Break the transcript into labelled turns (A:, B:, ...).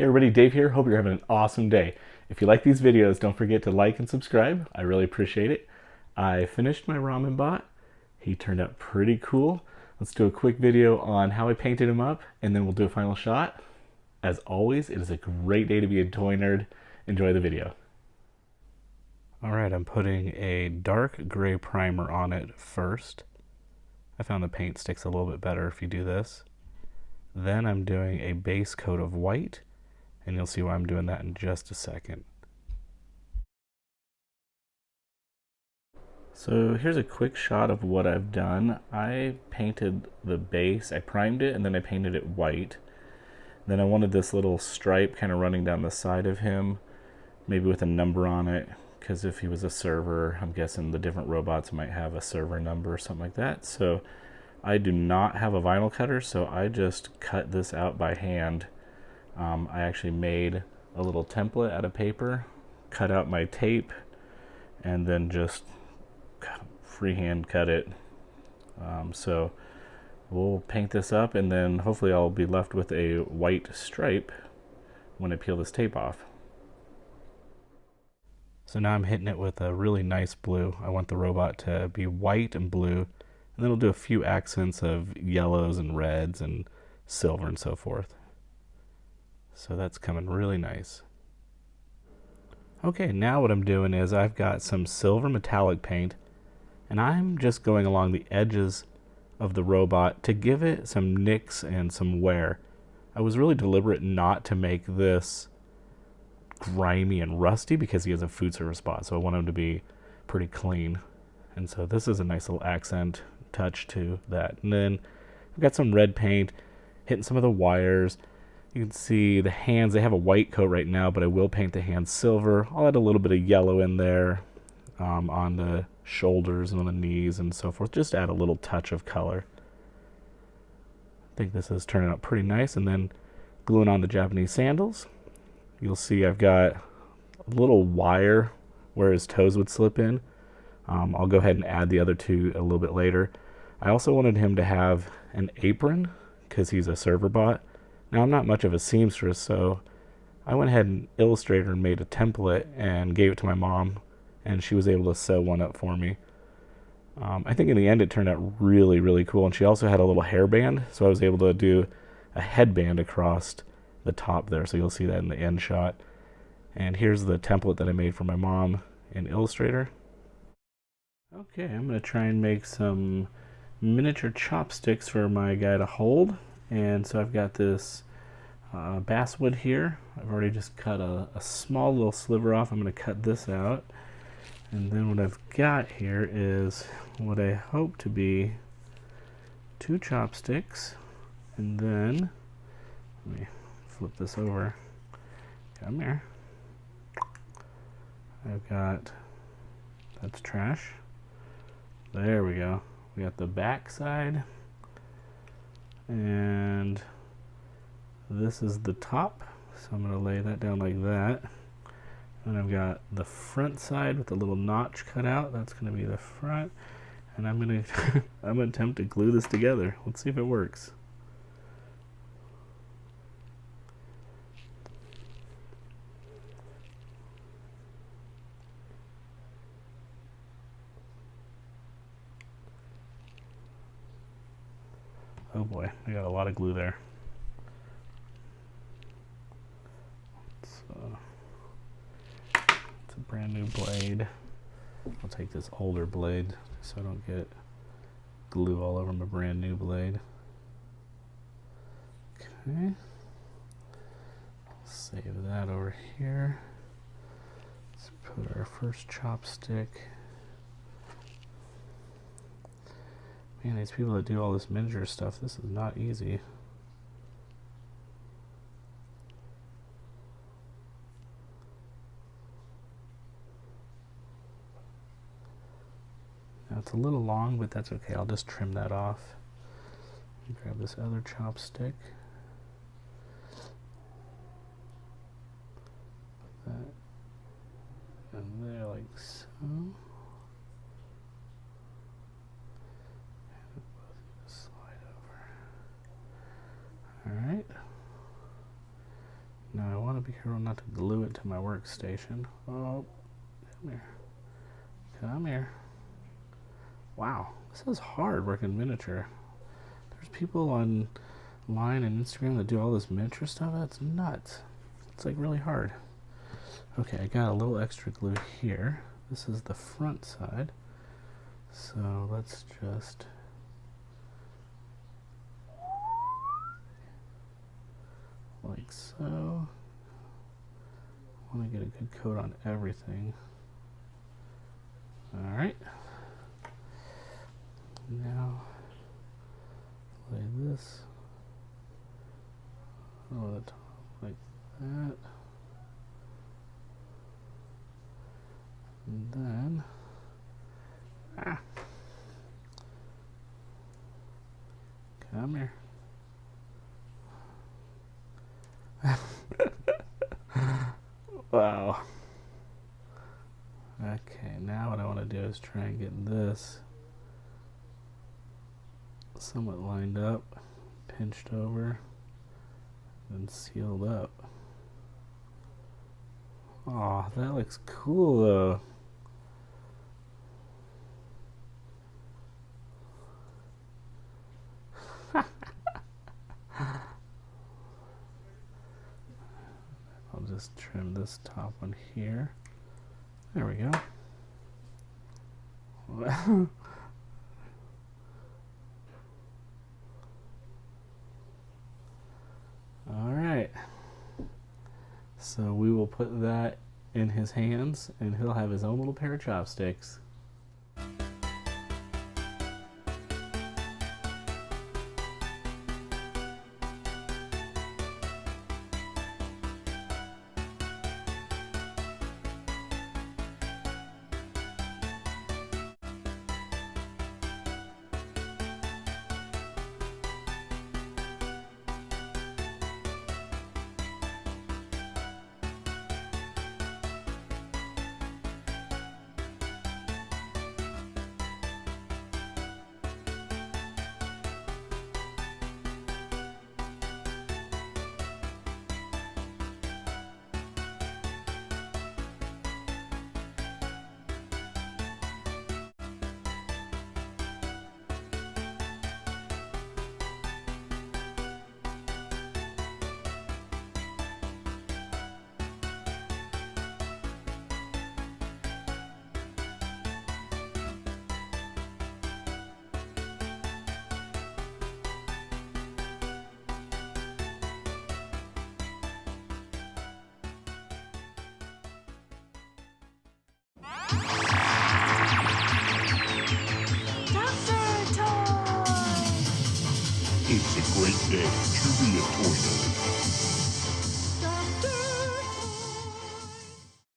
A: Hey everybody, Dave here. Hope you're having an awesome day. If you like these videos, don't forget to like and subscribe. I really appreciate it. I finished my ramen bot. He turned out pretty cool. Let's do a quick video on how I painted him up, and then we'll do a final shot. As always, it is a great day to be a toy nerd. Enjoy the video. Alright, I'm putting a dark gray primer on it first. I found the paint sticks a little bit better if you do this. Then I'm doing a base coat of white, and you'll see why I'm doing that in just a second. So here's a quick shot of what I've done. I painted the base, I primed it, and then I painted it white. Then I wanted this little stripe kind of running down the side of him, maybe with a number on it, because if he was a server, I'm guessing the different robots might have a server number or something like that. So I do not have a vinyl cutter, so I just cut this out by hand. I actually made a little template out of paper, cut out my tape, and then just freehand cut it. So we'll paint this up, and then hopefully I'll be left with a white stripe when I peel this tape off. So now I'm hitting it with a really nice blue. I want the robot to be white and blue, and then I'll do a few accents of yellows and reds and silver and so forth. So that's coming really nice. Okay, now what I'm doing is I've got some silver metallic paint, and I'm just going along the edges of the robot to give it some nicks and some wear. I was really deliberate not to make this grimy and rusty because he has a food service bot, so I want him to be pretty clean. And so this is a nice little accent touch to that. And then I've got some red paint hitting some of the wires. You can see the hands, they have a white coat right now, but I will paint the hands silver. I'll add a little bit of yellow in there on the shoulders and on the knees and so forth. Just add a little touch of color. I think this is turning out pretty nice. And then gluing on the Japanese sandals. You'll see I've got a little wire where his toes would slip in. I'll go ahead and add the other two a little bit later. I also wanted him to have an apron because he's a server bot. Now, I'm not much of a seamstress, so I went ahead and illustrated and made a template and gave it to my mom, and she was able to sew one up for me. I think in the end it turned out really, really cool, and she also had a little hairband, so I was able to do a headband across the top there, so you'll see that in the end shot. And here's the template that I made for my mom in Illustrator. Okay, I'm going to try and make some miniature chopsticks for my guy to hold. And so I've got this basswood here. I've already just cut a small little sliver off. I'm going to cut this out. And then what I've got here is what I hope to be 2 chopsticks. And then, let me flip this over. Come here. I've got, that's trash. There we go. We got the back side. And this is the top, so I'm going to lay that down like that. And I've got the front side with a little notch cut out. That's going to be the front. And I'm going to I'm going to attempt to glue this together. Let's see if it works. Oh boy, I got a lot of glue there. It's a brand new blade. I'll take this older blade so I don't get glue all over my brand new blade. Okay. I'll save that over here. Let's put our first chopstick. Man, these people that do all this miniature stuff, this is not easy. Now it's a little long, but that's okay. I'll just trim that off. Grab this other chopstick. Put that in there like so. Now I want to be careful not to glue it to my workstation. Oh, come here. Come here. Wow, this is hard working miniature. There's people online and Instagram that do all this miniature stuff. That's nuts. It's like really hard. Okay, I got a little extra glue here. This is the front side. So let's just like so. I want to get a good coat on everything. All right. Now lay this over the top like that. And then come here. Wow. Okay, now what I want to do is try and get this somewhat lined up, pinched over, and sealed up. Oh, that looks cool though. I'll just trim this top one here. There we go. All right. So we will put that in his hands and he'll have his own little pair of chopsticks.
B: It's a great day to be a toy